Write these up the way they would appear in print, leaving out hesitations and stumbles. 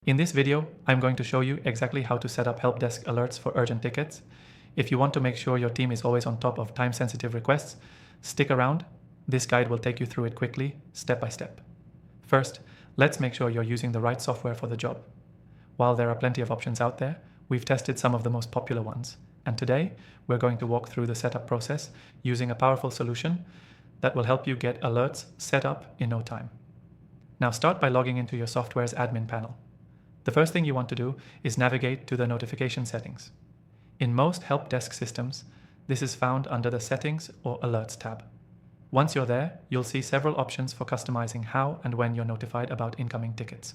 In this video, I'm going to show you exactly how to set up help desk alerts for urgent tickets. If you want to make sure your team is always on top of time-sensitive requests, stick around. This guide will take you through it quickly, step by step. First, let's make sure you're using the right software for the job. While there are plenty of options out there, we've tested some of the most popular ones. And today, we're going to walk through the setup process using a powerful solution that will help you get alerts set up in no time. Now start by logging into your software's admin panel. The first thing you want to do is navigate to the notification settings. In most help desk systems, this is found under the Settings or Alerts tab. Once you're there, you'll see several options for customizing how and when you're notified about incoming tickets.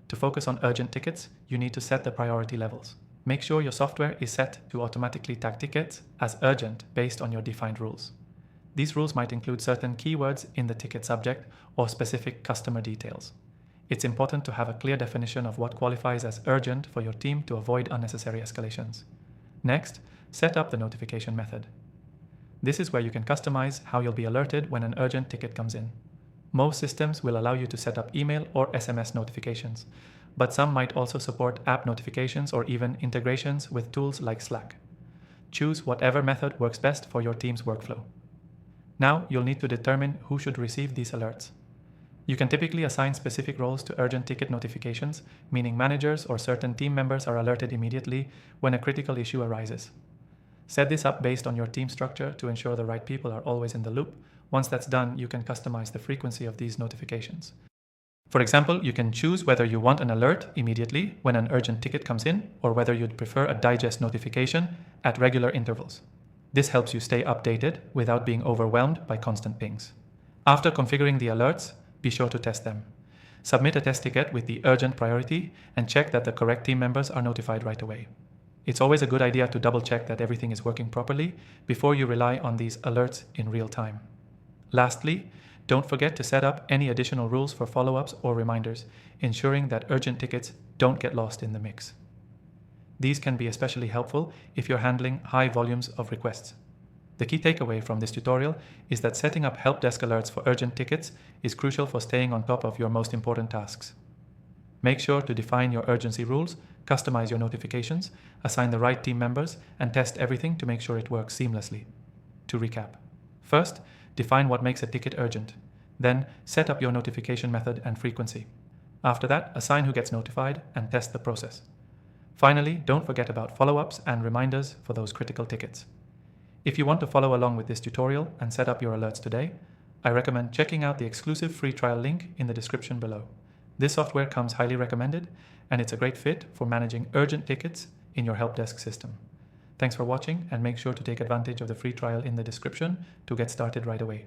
To focus on urgent tickets, you need to set the priority levels. Make sure your software is set to automatically tag tickets as urgent based on your defined rules. These rules might include certain keywords in the ticket subject or specific customer details. It's important to have a clear definition of what qualifies as urgent for your team to avoid unnecessary escalations. Next, set up the notification method. This is where you can customize how you'll be alerted when an urgent ticket comes in. Most systems will allow you to set up email or SMS notifications, but some might also support app notifications or even integrations with tools like Slack. Choose whatever method works best for your team's workflow. Now you'll need to determine who should receive these alerts. You can typically assign specific roles to urgent ticket notifications, meaning managers or certain team members are alerted immediately when a critical issue arises. Set this up based on your team structure to ensure the right people are always in the loop. Once that's done, you can customize the frequency of these notifications. For example, you can choose whether you want an alert immediately when an urgent ticket comes in, or whether you'd prefer a digest notification at regular intervals. This helps you stay updated without being overwhelmed by constant pings. After configuring the alerts, be sure to test them. Submit a test ticket with the urgent priority and check that the correct team members are notified right away. It's always a good idea to double check that everything is working properly before you rely on these alerts in real time. Lastly, don't forget to set up any additional rules for follow-ups or reminders, ensuring that urgent tickets don't get lost in the mix. These can be especially helpful if you're handling high volumes of requests. The key takeaway from this tutorial is that setting up help desk alerts for urgent tickets is crucial for staying on top of your most important tasks. Make sure to define your urgency rules, customize your notifications, assign the right team members, and test everything to make sure it works seamlessly. To recap, first, define what makes a ticket urgent. Then, set up your notification method and frequency. After that, assign who gets notified and test the process. Finally, don't forget about follow-ups and reminders for those critical tickets. If you want to follow along with this tutorial and set up your alerts today, I recommend checking out the exclusive free trial link in the description below. This software comes highly recommended, and it's a great fit for managing urgent tickets in your help desk system. Thanks for watching, and make sure to take advantage of the free trial in the description to get started right away.